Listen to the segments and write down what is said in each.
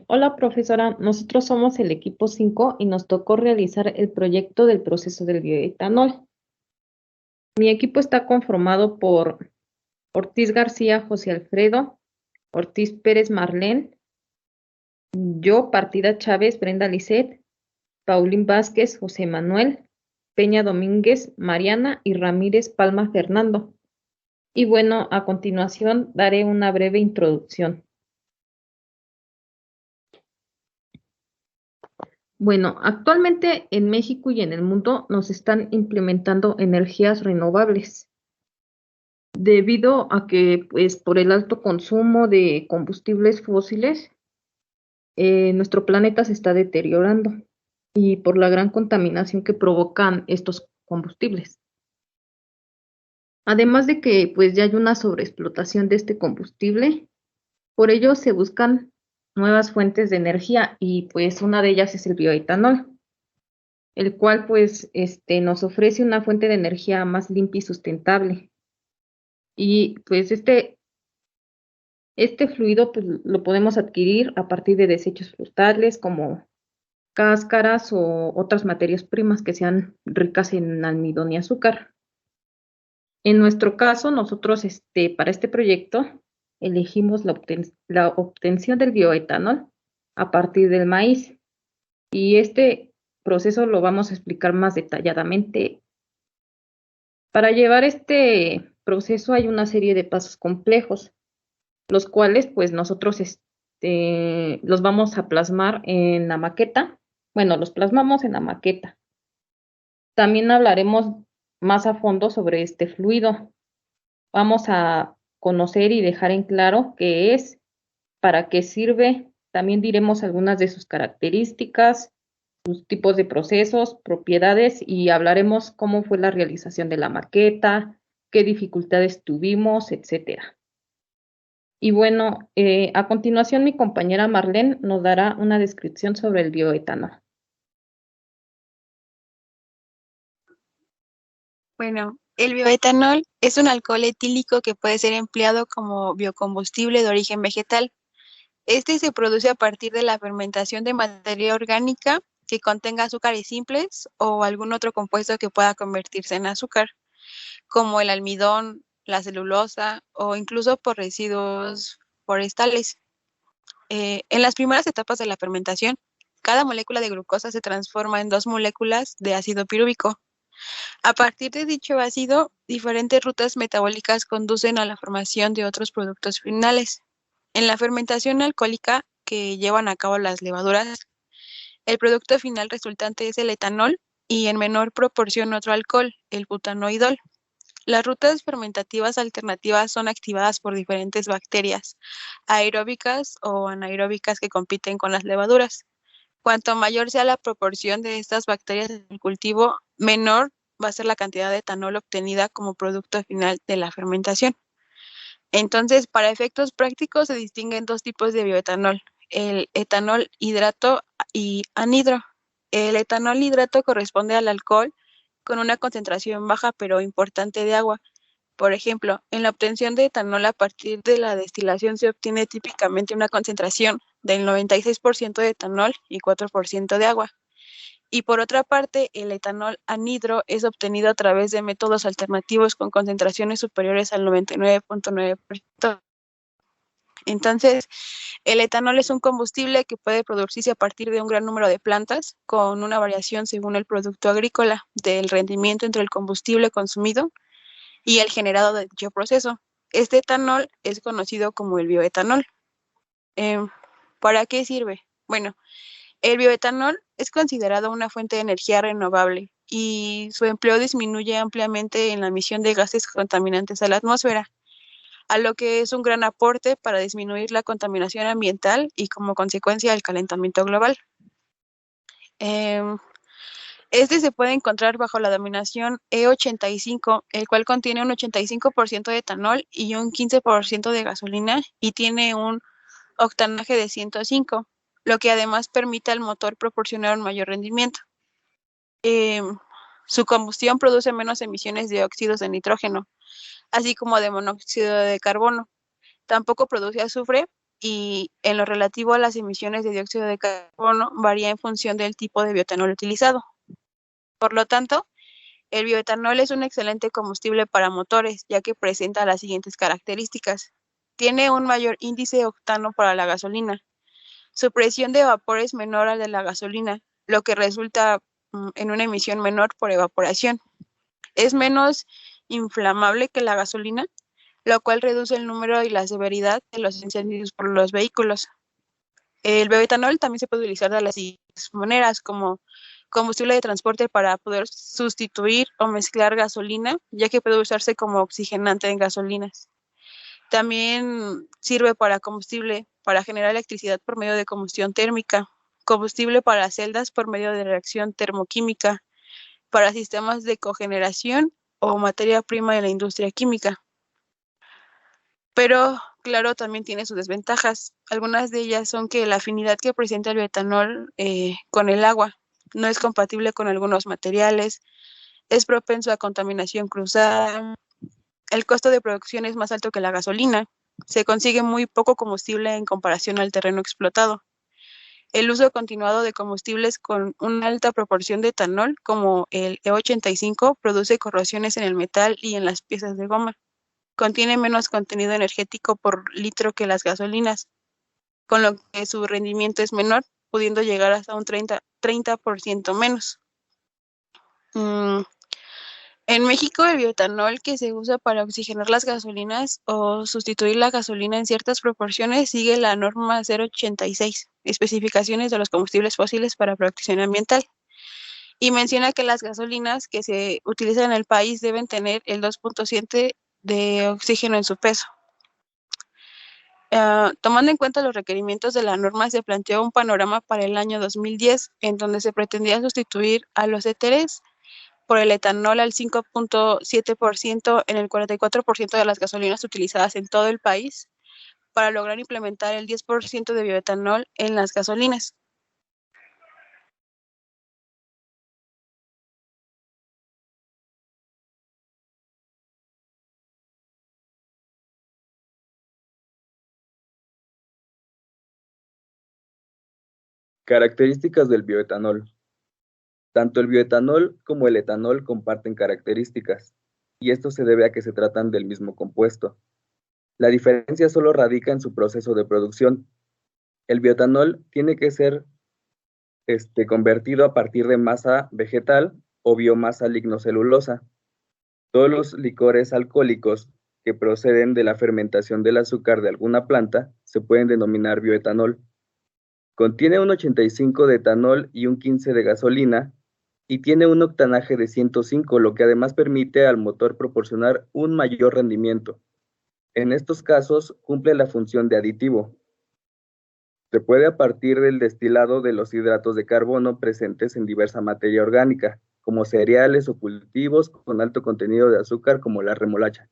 Hola profesora, nosotros somos el equipo 5 y nos tocó realizar el proyecto del proceso del bioetanol. Mi equipo está conformado por Ortiz García José Alfredo, Ortiz Pérez Marlén, yo Partida Chávez Brenda Lisset, Paulín Vázquez José Manuel, Peña Domínguez Mariana y Ramírez Palma Fernando. Y bueno, a continuación daré una breve introducción. Bueno, actualmente en México y en el mundo nos están implementando energías renovables debido a que, pues, por el alto consumo de combustibles fósiles, nuestro planeta se está deteriorando y por la gran contaminación que provocan estos combustibles. Además de que, pues, ya hay una sobreexplotación de este combustible, por ello se buscan nuevas fuentes de energía y, pues, una de ellas es el bioetanol, el cual pues nos ofrece una fuente de energía más limpia y sustentable. Y pues este fluido pues, lo podemos adquirir a partir de desechos frutales como cáscaras o otras materias primas que sean ricas en almidón y azúcar. En nuestro caso, nosotros para este proyecto elegimos la obtención del bioetanol a partir del maíz y este proceso lo vamos a explicar más detalladamente. Para llevar este proceso hay una serie de pasos complejos, los cuales pues nosotros los vamos a plasmar en la maqueta. Bueno, los plasmamos en la maqueta. También hablaremos más a fondo sobre este fluido. Vamos a conocer y dejar en claro qué es, para qué sirve. También diremos algunas de sus características, sus tipos de procesos, propiedades y hablaremos cómo fue la realización de la maqueta, qué dificultades tuvimos, etcétera. Y bueno, a continuación mi compañera Marlene nos dará una descripción sobre el bioetanol. Bueno, el bioetanol es un alcohol etílico que puede ser empleado como biocombustible de origen vegetal. Este se produce a partir de la fermentación de materia orgánica que contenga azúcares simples o algún otro compuesto que pueda convertirse en azúcar, como el almidón, la celulosa o incluso por residuos forestales. En las primeras etapas de la fermentación, cada molécula de glucosa se transforma en dos moléculas de ácido pirúvico. A partir de dicho ácido, diferentes rutas metabólicas conducen a la formación de otros productos finales. En la fermentación alcohólica que llevan a cabo las levaduras, el producto final resultante es el etanol y en menor proporción otro alcohol, el butanoidol. Las rutas fermentativas alternativas son activadas por diferentes bacterias, aeróbicas o anaeróbicas que compiten con las levaduras. Cuanto mayor sea la proporción de estas bacterias en el cultivo, menor va a ser la cantidad de etanol obtenida como producto final de la fermentación. Entonces, para efectos prácticos se distinguen dos tipos de bioetanol, el etanol hidrato y anhidro. El etanol hidrato corresponde al alcohol con una concentración baja pero importante de agua. Por ejemplo, en la obtención de etanol a partir de la destilación se obtiene típicamente una concentración del 96% de etanol y 4% de agua. Y por otra parte, el etanol anhidro es obtenido a través de métodos alternativos con concentraciones superiores al 99.9%. Entonces, el etanol es un combustible que puede producirse a partir de un gran número de plantas, con una variación según el producto agrícola del rendimiento entre el combustible consumido y el generado de dicho proceso. Este etanol es conocido como el bioetanol. Eh, ¿Para qué sirve? Bueno, el bioetanol es considerado una fuente de energía renovable y su empleo disminuye ampliamente en la emisión de gases contaminantes a la atmósfera, a lo que es un gran aporte para disminuir la contaminación ambiental y como consecuencia el calentamiento global. Eh, Este se puede encontrar bajo la denominación E85, el cual contiene un 85% de etanol y un 15% de gasolina y tiene un octanaje de 105, lo que además permite al motor proporcionar un mayor rendimiento. Eh, Su combustión produce menos emisiones de óxidos de nitrógeno, así como de monóxido de carbono. Tampoco produce azufre y en lo relativo a las emisiones de dióxido de carbono varía en función del tipo de bioetanol utilizado. Por lo tanto, el bioetanol es un excelente combustible para motores, ya que presenta las siguientes características. Tiene un mayor índice de octano para la gasolina. Su presión de vapor es menor a la de la gasolina, lo que resulta en una emisión menor por evaporación. Es menos inflamable que la gasolina, lo cual reduce el número y la severidad de los incendios por los vehículos. El bioetanol también se puede utilizar de las siguientes maneras, como combustible de transporte para poder sustituir o mezclar gasolina, ya que puede usarse como oxigenante en gasolinas. También sirve para combustible para generar electricidad por medio de combustión térmica, combustible para celdas por medio de reacción termoquímica, para sistemas de cogeneración o materia prima de la industria química. Pero, claro, también tiene sus desventajas. Algunas de ellas son que la afinidad que presenta el bioetanol con el agua no es compatible con algunos materiales, es propenso a contaminación cruzada, el costo de producción es más alto que la gasolina, se consigue muy poco combustible en comparación al terreno explotado. El uso continuado de combustibles con una alta proporción de etanol, como el E85, produce corrosiones en el metal y en las piezas de goma. Contiene menos contenido energético por litro que las gasolinas, con lo que su rendimiento es menor, pudiendo llegar hasta un 30% menos. En México, el bioetanol que se usa para oxigenar las gasolinas o sustituir la gasolina en ciertas proporciones sigue la norma 086, especificaciones de los combustibles fósiles para protección ambiental, y menciona que las gasolinas que se utilizan en el país deben tener el 2.7 de oxígeno en su peso. Tomando en cuenta los requerimientos de la norma, se planteó un panorama para el año 2010, en donde se pretendía sustituir a los éteres por el etanol al 5.7% en el 44% de las gasolinas utilizadas en todo el país, para lograr implementar el 10% de bioetanol en las gasolinas. Características del bioetanol. Tanto el bioetanol como el etanol comparten características, y esto se debe a que se tratan del mismo compuesto. La diferencia solo radica en su proceso de producción. El bioetanol tiene que ser convertido a partir de masa vegetal o biomasa lignocelulosa. Todos los licores alcohólicos que proceden de la fermentación del azúcar de alguna planta se pueden denominar bioetanol. Contiene un 85 de etanol y un 15 de gasolina, y tiene un octanaje de 105, lo que además permite al motor proporcionar un mayor rendimiento. En estos casos cumple la función de aditivo. Se puede a partir del destilado de los hidratos de carbono presentes en diversa materia orgánica, como cereales o cultivos con alto contenido de azúcar como la remolacha.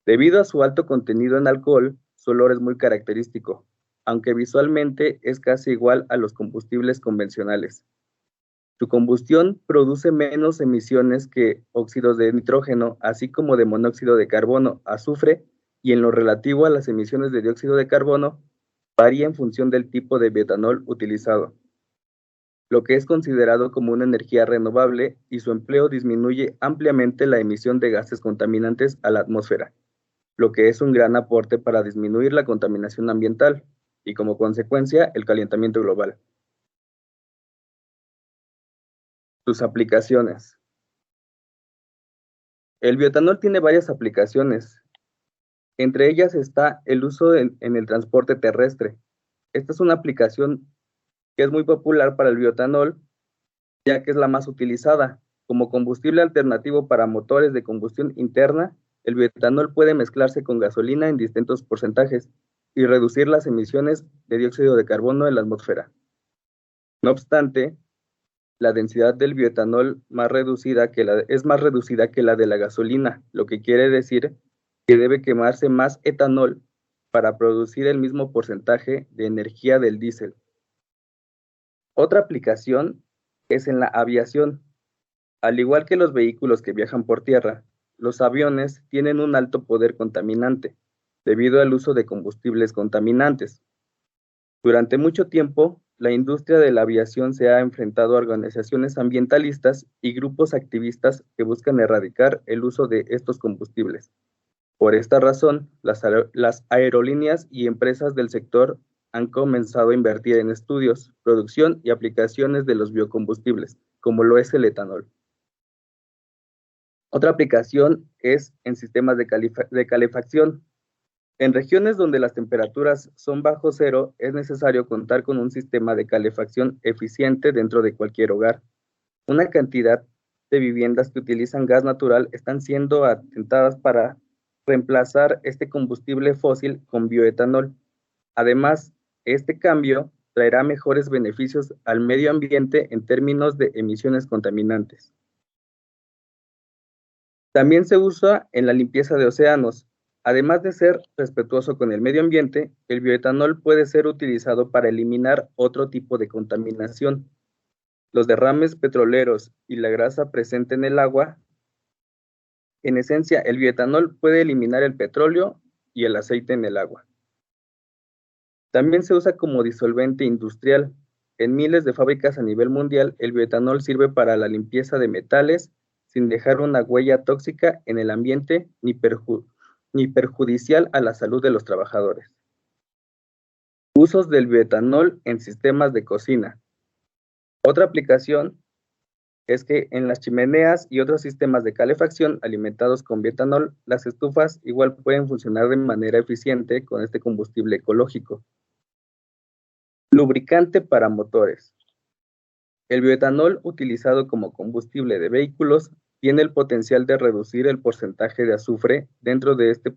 Debido a su alto contenido en alcohol, su olor es muy característico, aunque visualmente es casi igual a los combustibles convencionales. Su combustión produce menos emisiones que óxidos de nitrógeno, así como de monóxido de carbono, azufre, y en lo relativo a las emisiones de dióxido de carbono, varía en función del tipo de bioetanol utilizado, lo que es considerado como una energía renovable, y su empleo disminuye ampliamente la emisión de gases contaminantes a la atmósfera, lo que es un gran aporte para disminuir la contaminación ambiental y, como consecuencia, el calentamiento global. Sus aplicaciones. El bioetanol tiene varias aplicaciones. Entre ellas está el uso en el transporte terrestre. Esta es una aplicación que es muy popular para el bioetanol, ya que es la más utilizada. Como combustible alternativo para motores de combustión interna, el bioetanol puede mezclarse con gasolina en distintos porcentajes y reducir las emisiones de dióxido de carbono en la atmósfera. No obstante, la densidad del bioetanol es más reducida que la de la gasolina, lo que quiere decir que debe quemarse más etanol para producir el mismo porcentaje de energía del diésel. Otra aplicación es en la aviación. Al igual que los vehículos que viajan por tierra, los aviones tienen un alto poder contaminante. debido al uso de combustibles contaminantes. Durante mucho tiempo, la industria de la aviación se ha enfrentado a organizaciones ambientalistas y grupos activistas que buscan erradicar el uso de estos combustibles. Por esta razón, las aerolíneas y empresas del sector han comenzado a invertir en estudios, producción y aplicaciones de los biocombustibles, como lo es el etanol. Otra aplicación es en sistemas de calefacción. En regiones donde las temperaturas son bajo cero, es necesario contar con un sistema de calefacción eficiente dentro de cualquier hogar. Una cantidad de viviendas que utilizan gas natural están siendo atentadas para reemplazar este combustible fósil con bioetanol. Además, este cambio traerá mejores beneficios al medio ambiente en términos de emisiones contaminantes. También se usa en la limpieza de océanos. Además de ser respetuoso con el medio ambiente, el bioetanol puede ser utilizado para eliminar otro tipo de contaminación. Los derrames petroleros y la grasa presente en el agua. En esencia, el bioetanol puede eliminar el petróleo y el aceite en el agua. También se usa como disolvente industrial. En miles de fábricas a nivel mundial, el bioetanol sirve para la limpieza de metales sin dejar una huella tóxica en el ambiente ni perjudicial a la salud de los trabajadores. Usos del bioetanol en sistemas de cocina. Otra aplicación es que en las chimeneas y otros sistemas de calefacción alimentados con bioetanol, las estufas igual pueden funcionar de manera eficiente con este combustible ecológico. Lubricante para motores. El bioetanol utilizado como combustible de vehículos tiene el potencial de reducir el porcentaje de azufre dentro de este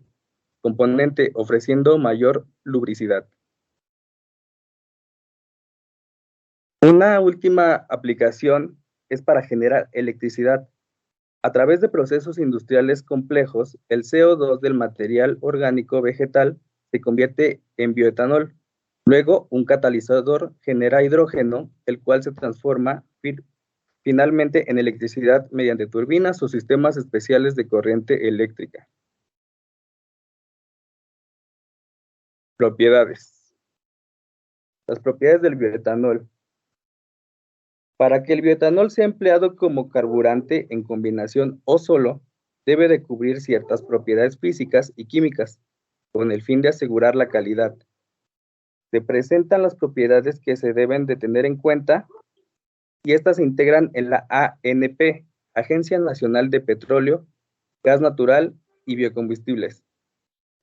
componente, ofreciendo mayor lubricidad. Una última aplicación es para generar electricidad. A través de procesos industriales complejos, el CO2 del material orgánico vegetal se convierte en bioetanol. Luego, un catalizador genera hidrógeno, el cual se transforma finalmente en electricidad mediante turbinas o sistemas especiales de corriente eléctrica. Propiedades. Las propiedades del bioetanol. Para que el bioetanol sea empleado como carburante en combinación o solo, debe de cubrir ciertas propiedades físicas y químicas, con el fin de asegurar la calidad. Se presentan las propiedades que se deben de tener en cuenta y estas se integran en la ANP, Agencia Nacional de Petróleo, Gas Natural y Biocombustibles.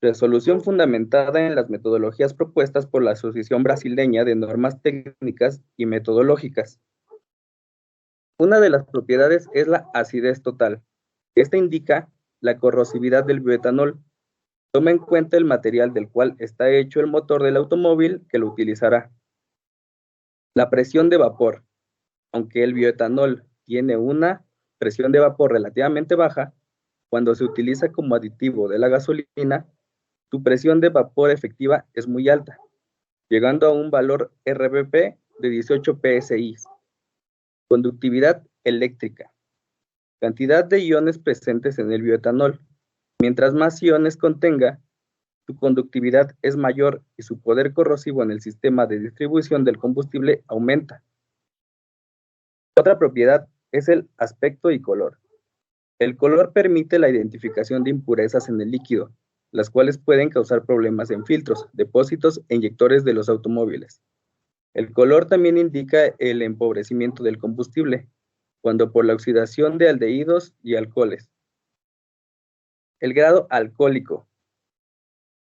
Resolución fundamentada en las metodologías propuestas por la Asociación Brasileña de Normas Técnicas y Metodológicas. Una de las propiedades es la acidez total. Esta indica la corrosividad del bioetanol. Toma en cuenta el material del cual está hecho el motor del automóvil que lo utilizará. La presión de vapor. Aunque el bioetanol tiene una presión de vapor relativamente baja, cuando se utiliza como aditivo de la gasolina, su presión de vapor efectiva es muy alta, llegando a un valor RVP de 18 psi. Conductividad eléctrica. Cantidad de iones presentes en el bioetanol. Mientras más iones contenga, su conductividad es mayor y su poder corrosivo en el sistema de distribución del combustible aumenta. Otra propiedad es el aspecto y color. El color permite la identificación de impurezas en el líquido, las cuales pueden causar problemas en filtros, depósitos e inyectores de los automóviles. El color también indica el empobrecimiento del combustible, cuando por la oxidación de aldehídos y alcoholes. El grado alcohólico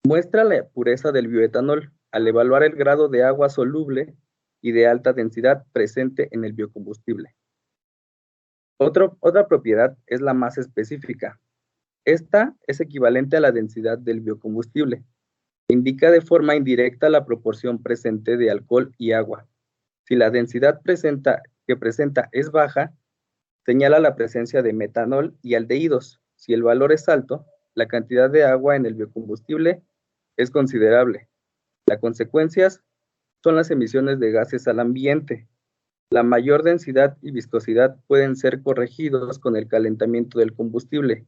muestra la pureza del bioetanol al evaluar el grado de agua soluble y de alta densidad presente en el biocombustible. Otra propiedad es la masa específica. Esta es equivalente a la densidad del biocombustible. Indica de forma indirecta la proporción presente de alcohol y agua. Si la densidad que presenta es baja, señala la presencia de metanol y aldehídos. Si el valor es alto, la cantidad de agua en el biocombustible es considerable. Las consecuencias son las emisiones de gases al ambiente. La mayor densidad y viscosidad pueden ser corregidos con el calentamiento del combustible.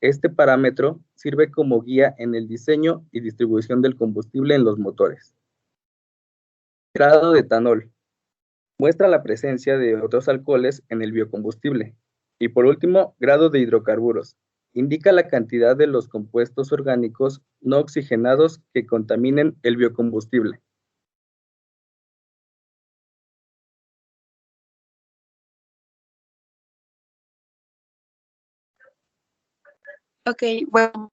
Este parámetro sirve como guía en el diseño y distribución del combustible en los motores. Grado de etanol. Muestra la presencia de otros alcoholes en el biocombustible. Y por último, grado de hidrocarburos. Indica la cantidad de los compuestos orgánicos no oxigenados que contaminen el biocombustible. Ok, bueno,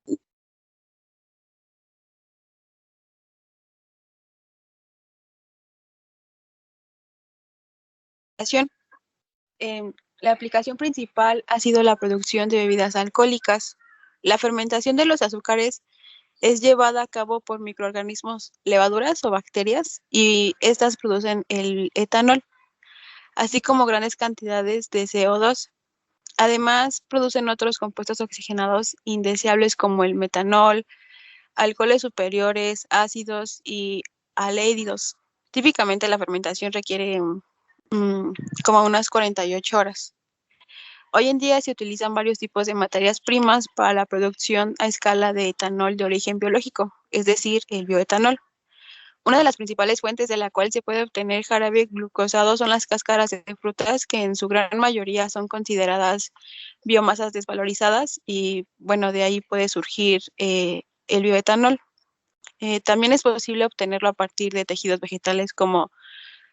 la aplicación principal ha sido la producción de bebidas alcohólicas. La fermentación de los azúcares es llevada a cabo por microorganismos, levaduras o bacterias, y estas producen el etanol, así como grandes cantidades de CO2. Además, producen otros compuestos oxigenados indeseables como el metanol, alcoholes superiores, ácidos y aldehídos. Típicamente la fermentación requiere como unas 48 horas. Hoy en día se utilizan varios tipos de materias primas para la producción a escala de etanol de origen biológico, es decir, el bioetanol. Una de las principales fuentes de la cual se puede obtener jarabe glucosado son las cáscaras de frutas, que en su gran mayoría son consideradas biomasas desvalorizadas y bueno, de ahí puede surgir el bioetanol. También es posible obtenerlo a partir de tejidos vegetales como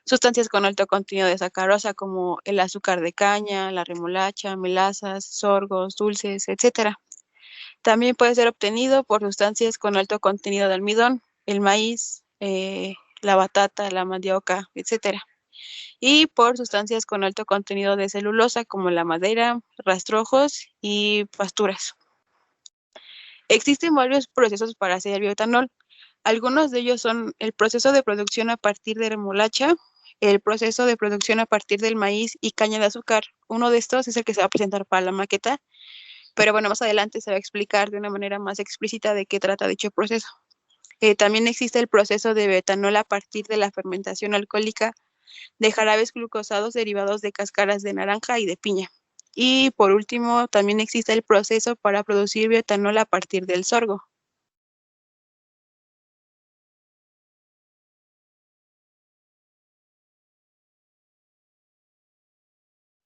sustancias con alto contenido de sacarosa como el azúcar de caña, la remolacha, melazas, sorgos, dulces, etcétera. También puede ser obtenido por sustancias con alto contenido de almidón, el maíz, la batata, la mandioca, etcétera. Y por sustancias con alto contenido de celulosa como la madera, rastrojos y pasturas. Existen varios procesos para hacer bioetanol. Algunos de ellos son el proceso de producción a partir de remolacha, el proceso de producción a partir del maíz y caña de azúcar. Uno de estos es el que se va a presentar para la maqueta, pero bueno, más adelante se va a explicar de una manera más explícita de qué trata dicho proceso. También existe el proceso de bioetanol a partir de la fermentación alcohólica de jarabes glucosados derivados de cáscaras de naranja y de piña. Y por último, también existe el proceso para producir bioetanol a partir del sorgo.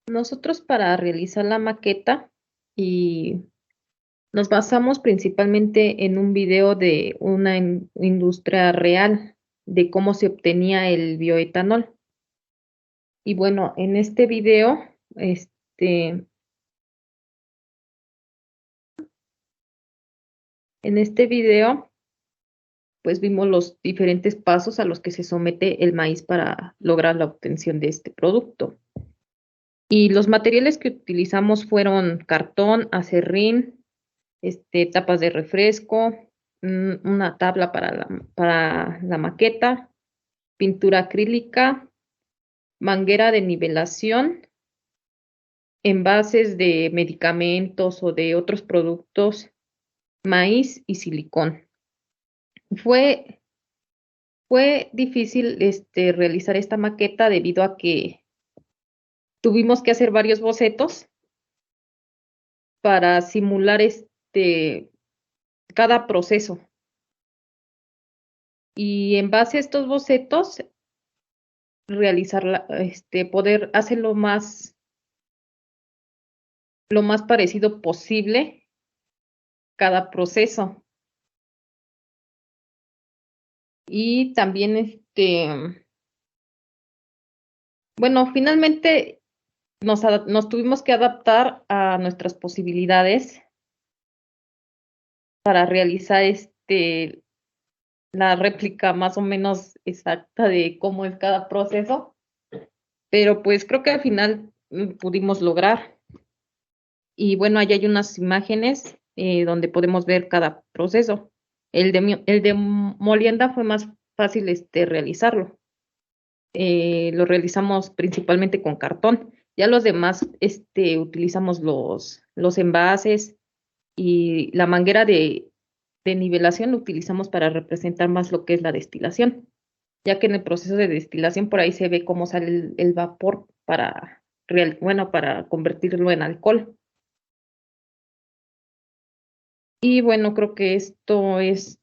Nosotros para realizar la maqueta y nos basamos principalmente en un video de una industria real de cómo se obtenía el bioetanol. Y bueno, en este video, este, en este video, pues vimos los diferentes pasos a los que se somete el maíz para lograr la obtención de este producto. Y los materiales que utilizamos fueron cartón, acerrín, tapas de refresco, una tabla para la maqueta, pintura acrílica, manguera de nivelación, envases de medicamentos o de otros productos, maíz y silicón. Fue, fue difícil realizar esta maqueta debido a que tuvimos que hacer varios bocetos para simular cada proceso. Y en base a estos bocetos, poder hacer lo más parecido posible cada proceso. Y también, bueno, finalmente nos tuvimos que adaptar a nuestras posibilidades para realizar la réplica más o menos exacta de cómo es cada proceso, pero pues creo que al final pudimos lograr. Y bueno, allá hay unas imágenes donde podemos ver cada proceso. El de molienda fue más fácil realizarlo. Lo realizamos principalmente con cartón. Ya los demás utilizamos los envases y la manguera de nivelación lo utilizamos para representar más lo que es la destilación, ya que en el proceso de destilación por ahí se ve cómo sale el vapor para convertirlo en alcohol. Y bueno, creo que esto es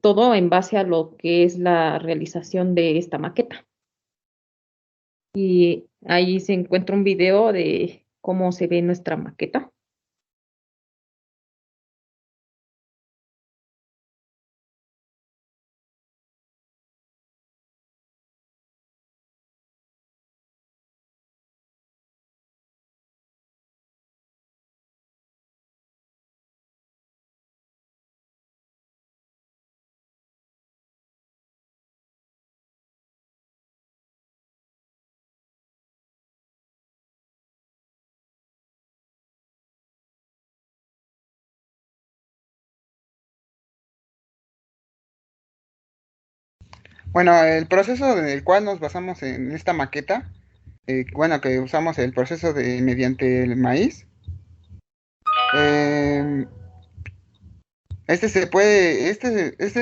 todo en base a lo que es la realización de esta maqueta. Y ahí se encuentra un video de cómo se ve nuestra maqueta. Bueno, el proceso en el cual nos basamos en esta maqueta, bueno, que usamos el proceso de mediante el maíz, eh, este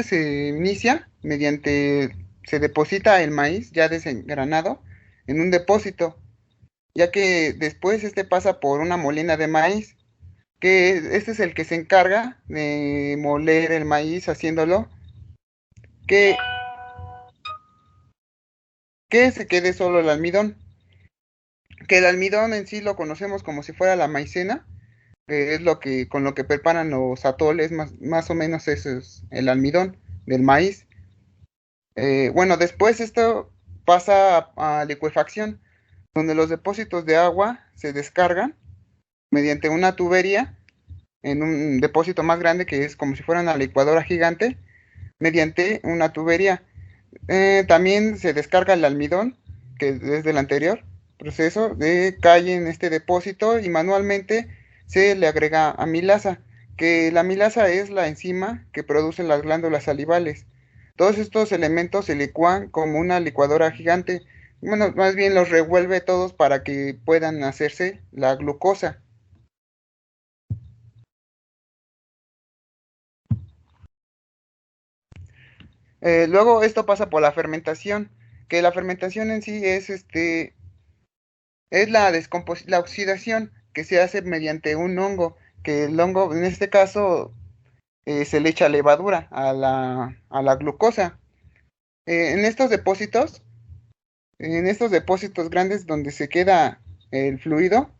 se inicia mediante, se deposita el maíz ya desengranado en un depósito, ya que después este pasa por una molina de maíz, que este es el que se encarga de moler el maíz haciéndolo que, que se quede solo el almidón, que el almidón en sí lo conocemos como si fuera la maicena, que es lo que con lo que preparan los atoles, más o menos eso es el almidón del maíz. Bueno, después esto pasa a licuefacción, donde los depósitos de agua se descargan mediante una tubería en un depósito más grande que es como si fuera una licuadora gigante, mediante una tubería. También se descarga el almidón, que desde el anterior proceso de cae en este depósito y manualmente se le agrega amilasa, que la amilasa es la enzima que produce las glándulas salivales. Todos estos elementos se licúan como una licuadora gigante. Bueno, más bien los revuelve todos para que puedan hacerse la glucosa. Luego esto pasa por la fermentación, que la fermentación en sí es la oxidación que se hace mediante un hongo, que el hongo en este caso se le echa levadura a la glucosa. En estos depósitos grandes donde se queda el fluido,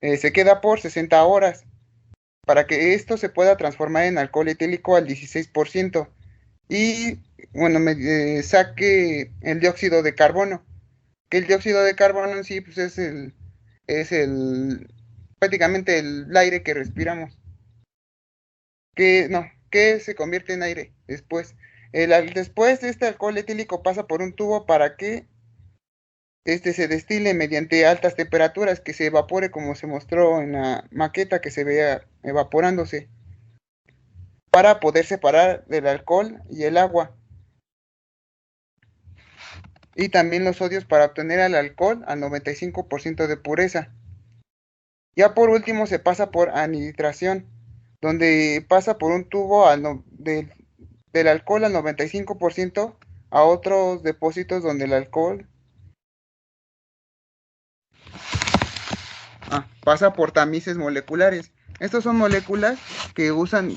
se queda por 60 horas para que esto se pueda transformar en alcohol etílico al 16% y bueno, saque el dióxido de carbono, que el dióxido de carbono en sí pues es prácticamente el aire que respiramos, que no, que se convierte en aire después. Después este alcohol etílico pasa por un tubo para que este se destile mediante altas temperaturas, que se evapore como se mostró en la maqueta que se vea evaporándose, para poder separar el alcohol y el agua. Y también los sodios para obtener el alcohol al 95% de pureza. Ya por último se pasa por anitración, donde pasa por un tubo del alcohol al 95% a otros depósitos donde el alcohol pasa por tamices moleculares. Estos son moléculas que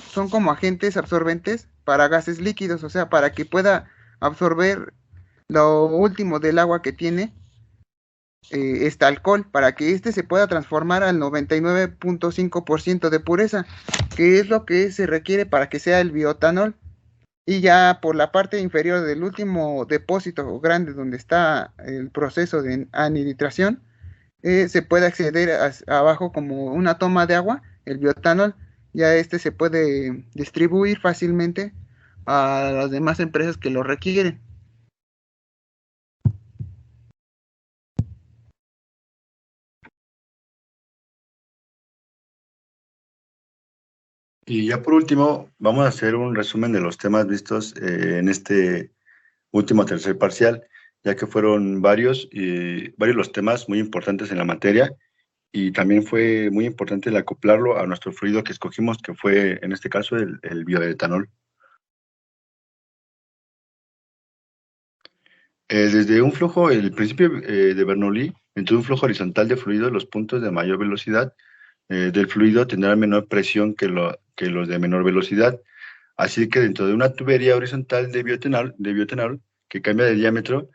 son como agentes absorbentes para gases líquidos, o sea, para que pueda absorber lo último del agua que tiene este alcohol, para que este se pueda transformar al 99.5% de pureza, que es lo que se requiere para que sea el bioetanol. Y ya por la parte inferior del último depósito grande donde está el proceso de anitración, se puede acceder abajo como una toma de agua, el bioetanol, ya este se puede distribuir fácilmente a las demás empresas que lo requieren. Y ya por último, vamos a hacer un resumen de los temas vistos en este último tercer parcial, ya que fueron varios los temas muy importantes en la materia y también fue muy importante el acoplarlo a nuestro fluido que escogimos, que fue en este caso el bioetanol. Desde un flujo, el principio de Bernoulli, entre un flujo horizontal de fluido, los puntos de mayor velocidad del fluido tendrán menor presión que los de menor velocidad. Así que dentro de una tubería horizontal de bioetanol que cambia de diámetro,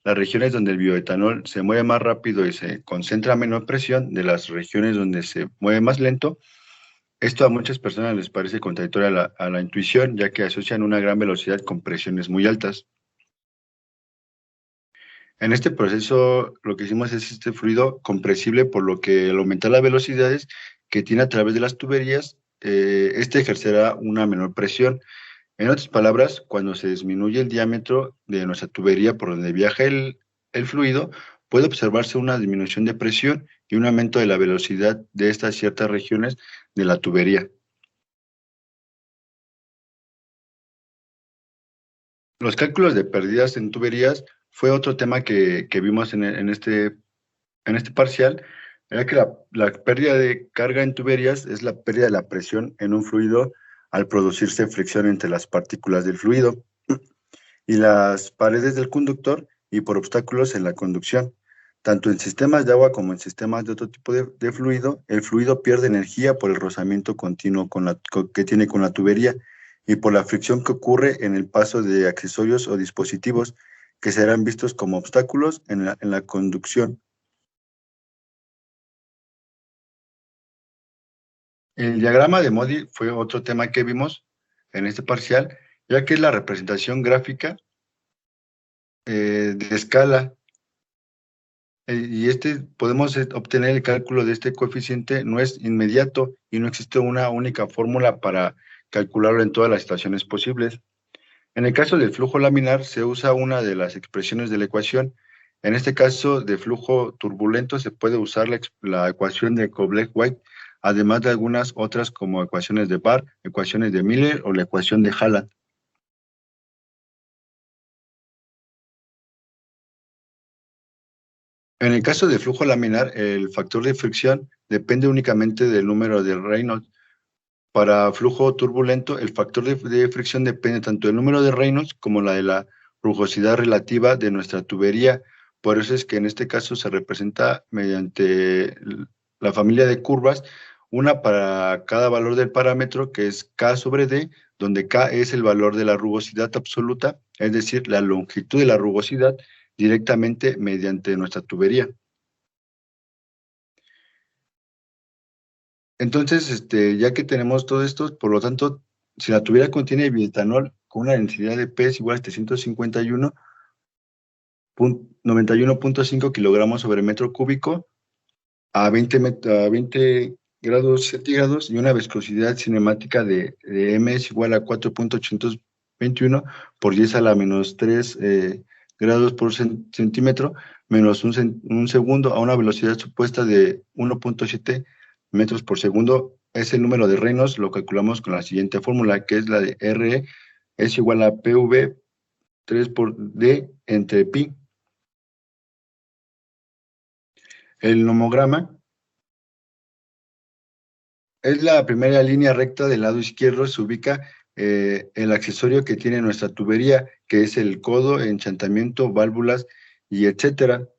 las regiones donde el bioetanol se mueve más rápido y se concentra menor presión de las regiones donde se mueve más lento. Esto a muchas personas les parece contradictorio a la intuición, ya que asocian una gran velocidad con presiones muy altas. En este proceso lo que hicimos es este fluido compresible, por lo que al aumentar las velocidades que tiene a través de las tuberías, este ejercerá una menor presión. En otras palabras, cuando se disminuye el diámetro de nuestra tubería por donde viaja el fluido, puede observarse una disminución de presión y un aumento de la velocidad de estas ciertas regiones de la tubería. Los cálculos de pérdidas en tuberías fue otro tema que vimos en este parcial, era que la pérdida de carga en tuberías es la pérdida de la presión en un fluido al producirse fricción entre las partículas del fluido y las paredes del conductor y por obstáculos en la conducción. Tanto en sistemas de agua como en sistemas de otro tipo de fluido, el fluido pierde energía por el rozamiento continuo que tiene con la tubería y por la fricción que ocurre en el paso de accesorios o dispositivos que serán vistos como obstáculos en la conducción. El diagrama de Modi fue otro tema que vimos en este parcial, ya que es la representación gráfica de escala. Y podemos obtener el cálculo de este coeficiente, no es inmediato y no existe una única fórmula para calcularlo en todas las situaciones posibles. En el caso del flujo laminar se usa una de las expresiones de la ecuación. En este caso de flujo turbulento se puede usar la ecuación de Colbeck-White, además de algunas otras como ecuaciones de Barr, ecuaciones de Miller o la ecuación de Halland. En el caso de flujo laminar, el factor de fricción depende únicamente del número de Reynolds. Para flujo turbulento, el factor de fricción depende tanto del número de Reynolds como de la rugosidad relativa de nuestra tubería. Por eso es que en este caso se representa mediante la familia de curvas, una para cada valor del parámetro, que es K sobre D, donde K es el valor de la rugosidad absoluta, es decir, la longitud de la rugosidad directamente mediante nuestra tubería. Entonces, ya que tenemos todo esto, por lo tanto, si la tubería contiene bioetanol con una densidad de P es igual a 751.5 kilogramos sobre metro cúbico a 20 grados centígrados y una viscosidad cinemática de M es igual a 4.821 por 10 a la menos 3 grados por centímetro menos un segundo a una velocidad supuesta de 1.7 metros por segundo. Es el número de Reynolds, lo calculamos con la siguiente fórmula, que es la de R es igual a PV 3 por D entre pi. El nomograma es la primera línea recta del lado izquierdo, se ubica el accesorio que tiene nuestra tubería, que es el codo, enchantamiento, válvulas y etcétera.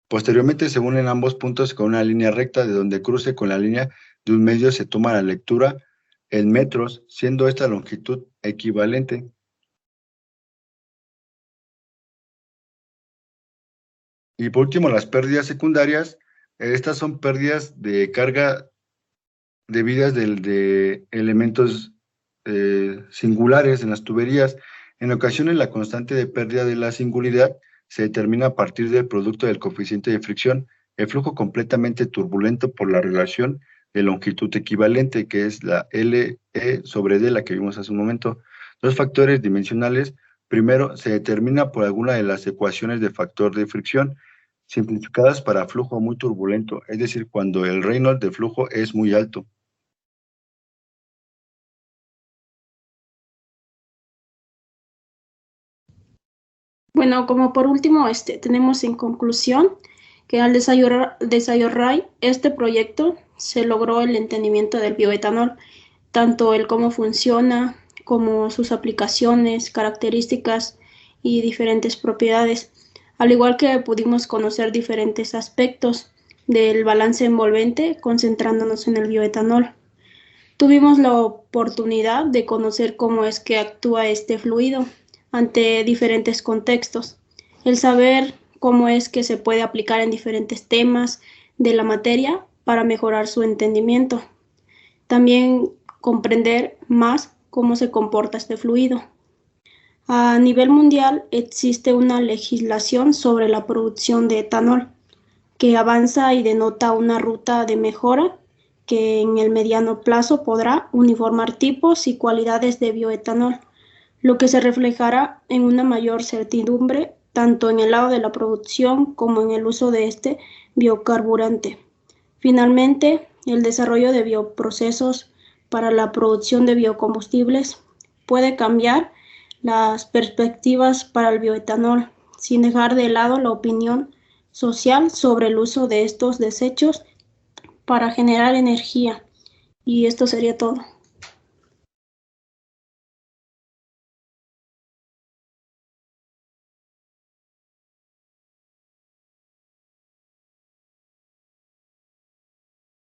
Posteriormente se unen ambos puntos con una línea recta de donde cruce con la línea de un medio se toma la lectura en metros, siendo esta longitud equivalente. Y por último, las pérdidas secundarias. Estas son pérdidas de carga debidas de elementos singulares en las tuberías. En ocasiones, la constante de pérdida de la singularidad se determina a partir del producto del coeficiente de fricción, el flujo completamente turbulento por la relación de longitud equivalente, que es la LE sobre D, la que vimos hace un momento. Dos factores dimensionales. Primero, se determina por alguna de las ecuaciones de factor de fricción, simplificadas para flujo muy turbulento, es decir, cuando el Reynolds de flujo es muy alto. Bueno, como por último, tenemos en conclusión que al desarrollar este proyecto se logró el entendimiento del bioetanol, tanto el cómo funciona, como sus aplicaciones, características y diferentes propiedades, al igual que pudimos conocer diferentes aspectos del balance envolvente, concentrándonos en el bioetanol. Tuvimos la oportunidad de conocer cómo es que actúa este fluido ante diferentes contextos. El saber cómo es que se puede aplicar en diferentes temas de la materia para mejorar su entendimiento. También comprender más cómo se comporta este fluido. A nivel mundial existe una legislación sobre la producción de etanol que avanza y denota una ruta de mejora que en el mediano plazo podrá uniformar tipos y cualidades de bioetanol, lo que se reflejará en una mayor certidumbre tanto en el lado de la producción como en el uso de este biocarburante. Finalmente, el desarrollo de bioprocesos para la producción de biocombustibles puede cambiar las perspectivas para el bioetanol, sin dejar de lado la opinión social sobre el uso de estos desechos para generar energía. Y esto sería todo.